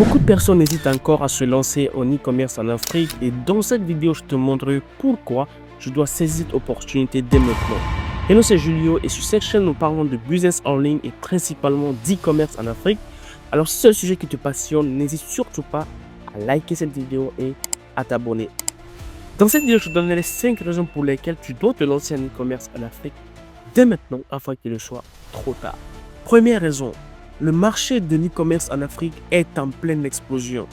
Beaucoup de personnes hésitent encore à se lancer en e-commerce en Afrique et dans cette vidéo, je te montrerai pourquoi je dois saisir cette opportunité dès maintenant. Hello, c'est Julio et sur cette chaîne, nous parlons de business en ligne et principalement d'e-commerce en Afrique. Alors, si c'est un sujet qui te passionne, n'hésite surtout pas à liker cette vidéo et à t'abonner. Dans cette vidéo, je te donnerai les 5 raisons pour lesquelles tu dois te lancer en e-commerce en Afrique dès maintenant afin qu'il ne soit trop tard. Première raison. Le marché de l'e-commerce en Afrique est en pleine explosion.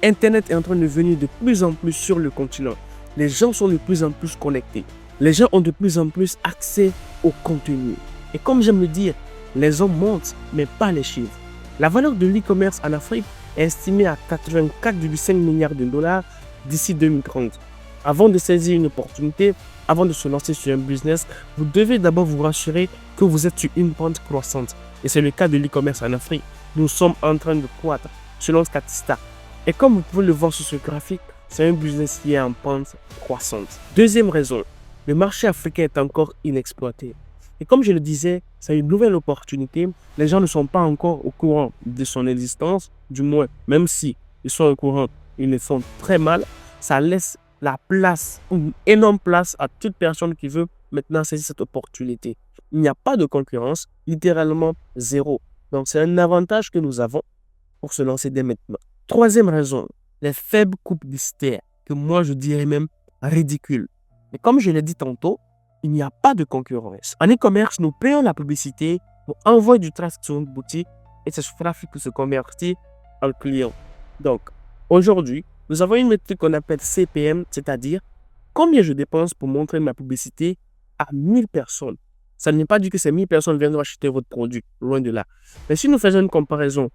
Internet est en train de venir de plus en plus sur le continent. Les gens sont de plus en plus connectés. Les gens ont de plus en plus accès au contenu. Et comme j'aime le dire, les hommes montent, mais pas les chiffres. La valeur de l'e-commerce en Afrique est estimée à 84,5 milliards de dollars d'ici 2030. Avant de saisir une opportunité, avant de se lancer sur un business, vous devez d'abord vous rassurer que vous êtes sur une pente croissante. Et c'est le cas de l'e-commerce en Afrique. Nous sommes en train de croître selon Statista. Et comme vous pouvez le voir sur ce graphique, c'est un business qui est en pente croissante. Deuxième raison, le marché africain est encore inexploité. Et comme je le disais, c'est une nouvelle opportunité. Les gens ne sont pas encore au courant de son existence. Du moins, même si ils sont au courant, ils le font très mal. Ça laisse la place, une énorme place à toute personne qui veut maintenant saisir cette opportunité. Il n'y a pas de concurrence, littéralement zéro. Donc, c'est un avantage que nous avons pour se lancer dès maintenant. Troisième raison, les faibles coûts publicitaires, que moi je dirais même ridicules. Mais comme je l'ai dit tantôt, il n'y a pas de concurrence. En e-commerce, nous payons la publicité pour envoyer du trafic sur une boutique et ce trafic se convertit en client. Donc, aujourd'hui, nous avons une métrique qu'on appelle CPM, c'est-à-dire combien je dépense pour montrer ma publicité à 1000 personnes. Ça ne veut pas dire que ces 1000 personnes viendront acheter votre produit, loin de là. Mais si nous faisons une comparaison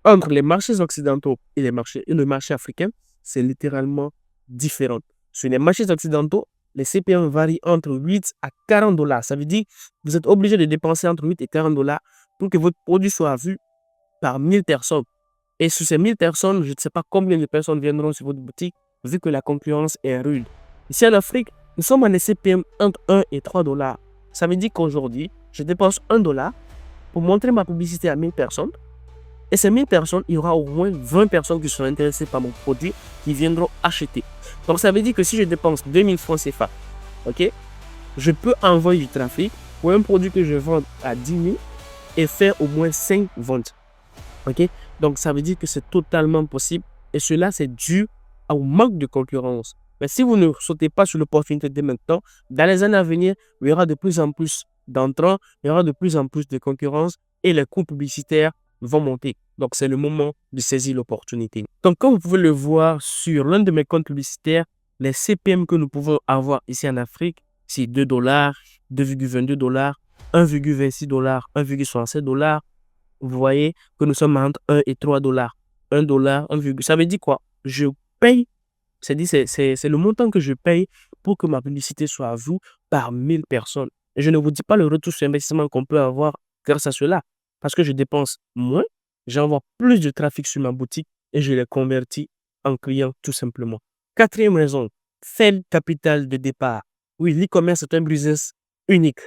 entre les marchés occidentaux et le marché africain, c'est littéralement différent. Sur les marchés occidentaux, les CPM varient entre 8 à 40 dollars. Ça veut dire que vous êtes obligé de dépenser entre 8 et 40 dollars pour que votre produit soit vu par 1000 personnes. Et sur ces 1000 personnes, je ne sais pas combien de personnes viendront sur votre boutique, vu que la concurrence est rude. Ici en Afrique, nous sommes en CPM entre 1 et 3 dollars. Ça veut dire qu'aujourd'hui, je dépense 1 dollar pour montrer ma publicité à 1000 personnes. Et ces 1000 personnes, il y aura au moins 20 personnes qui seront intéressées par mon produit, qui viendront acheter. Donc ça veut dire que si je dépense 2000 francs CFA, ok, je peux envoyer du trafic pour un produit que je vends à 10 000 et faire au moins 5 ventes. Ok, donc ça veut dire que c'est totalement possible et cela c'est dû au manque de concurrence. Mais si vous ne sautez pas sur l'opportunité dès maintenant, dans les années à venir, il y aura de plus en plus d'entrants, il y aura de plus en plus de concurrence et les coûts publicitaires vont monter. Donc c'est le moment de saisir l'opportunité. Donc comme vous pouvez le voir sur l'un de mes comptes publicitaires, les CPM que nous pouvons avoir ici en Afrique, c'est 2 dollars, 2,22 dollars, 1,26 dollars, 1,67 dollars. Vous voyez que nous sommes entre 1 et 3 dollars. 1 dollar, 1, ça veut dire quoi? Je paye, c'est le montant que je paye pour que ma publicité soit vue par 1000 personnes. Et je ne vous dis pas le retour sur investissement qu'on peut avoir grâce à cela. Parce que je dépense moins, j'envoie plus de trafic sur ma boutique et je les convertis en clients tout simplement. Quatrième raison, faible capital de départ. Oui, l'e-commerce est un business unique,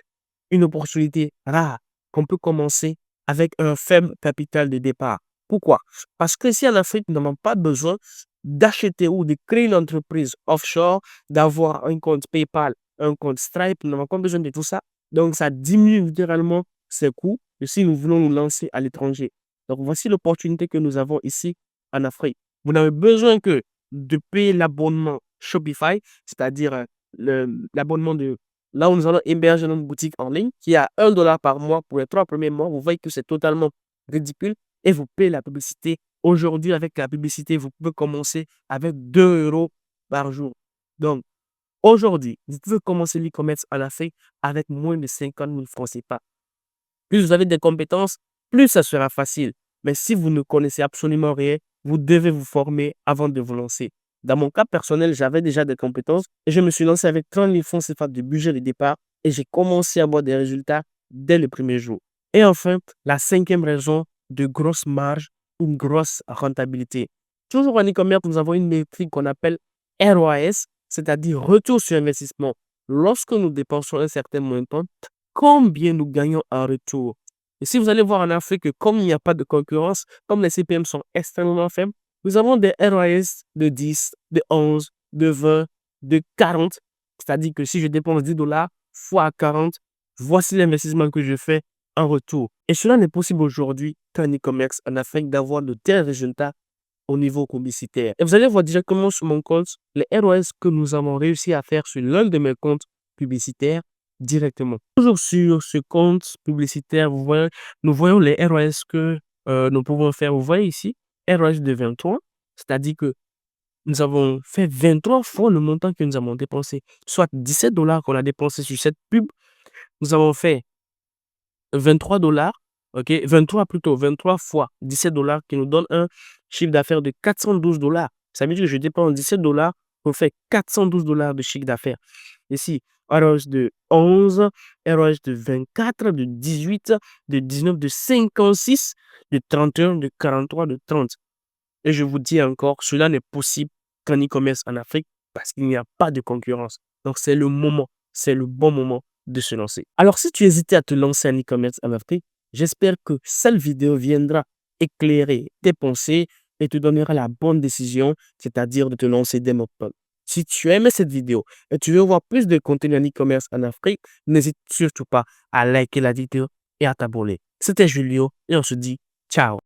une opportunité rare qu'on peut commencer avec un faible capital de départ. Pourquoi? Parce que si en Afrique, nous n'avons pas besoin d'acheter ou de créer une entreprise offshore, d'avoir un compte PayPal, un compte Stripe, nous n'avons pas besoin de tout ça. Donc, ça diminue littéralement ses coûts si nous voulons nous lancer à l'étranger. Donc, voici l'opportunité que nous avons ici en Afrique. Vous n'avez besoin que de payer l'abonnement Shopify, c'est-à-dire l'abonnement de là où nous allons héberger notre boutique en ligne, qui est à 1 dollar par mois pour les 3 premiers mois. Vous voyez que c'est totalement ridicule et vous payez la publicité. Aujourd'hui, avec la publicité, vous pouvez commencer avec 2 € par jour. Donc, aujourd'hui, vous pouvez commencer l'e-commerce en Afrique avec moins de 50 000 francs CFA. Plus vous avez des compétences, plus ça sera facile. Mais si vous ne connaissez absolument rien, vous devez vous former avant de vous lancer. Dans mon cas personnel, j'avais déjà des compétences et je me suis lancé avec 30 000 francs CFA de budget de départ et j'ai commencé à avoir des résultats dès le premier jour. Et enfin, la 5e raison, de grosses marges, une grosse rentabilité. Toujours en e-commerce, nous avons une métrique qu'on appelle ROAS, c'est-à-dire retour sur investissement. Lorsque nous dépensons un certain montant, combien nous gagnons en retour? Et si vous allez voir en Afrique que comme il n'y a pas de concurrence, comme les CPM sont extrêmement faibles, nous avons des ROAS de 10, de 11, de 20, de 40. C'est-à-dire que si je dépense 10 dollars fois 40, voici l'investissement que je fais en retour. Et cela n'est possible aujourd'hui qu'en e-commerce en Afrique d'avoir de tels résultats au niveau publicitaire. Et vous allez voir directement sur mon compte les ROS que nous avons réussi à faire sur l'un de mes comptes publicitaires directement. Toujours sur ce compte publicitaire, nous voyons les ROS que nous pouvons faire. Vous voyez ici, ROS de 23, c'est-à-dire que nous avons fait 23 fois le montant que nous avons dépensé, soit 17 dollars qu'on a dépensé sur cette pub. Nous avons fait 23 dollars, ok, 23 plutôt, 23 fois 17 dollars qui nous donne un chiffre d'affaires de 412 dollars. Ça veut dire que je dépense 17 dollars pour faire 412 dollars de chiffre d'affaires. Ici, ROS de 11, ROS de 24, de 18, de 19, de 56, de 31, de 43, de 30. Et je vous dis encore, cela n'est possible qu'en e-commerce en Afrique parce qu'il n'y a pas de concurrence. Donc, c'est le moment, c'est le bon moment de se lancer. Alors, si tu hésitais à te lancer en e-commerce en Afrique, j'espère que cette vidéo viendra éclairer tes pensées et te donnera la bonne décision, c'est-à-dire de te lancer dès maintenant. Si tu as aimé cette vidéo et tu veux voir plus de contenu en e-commerce en Afrique, n'hésite surtout pas à liker la vidéo et à t'abonner. C'était Julio et on se dit ciao.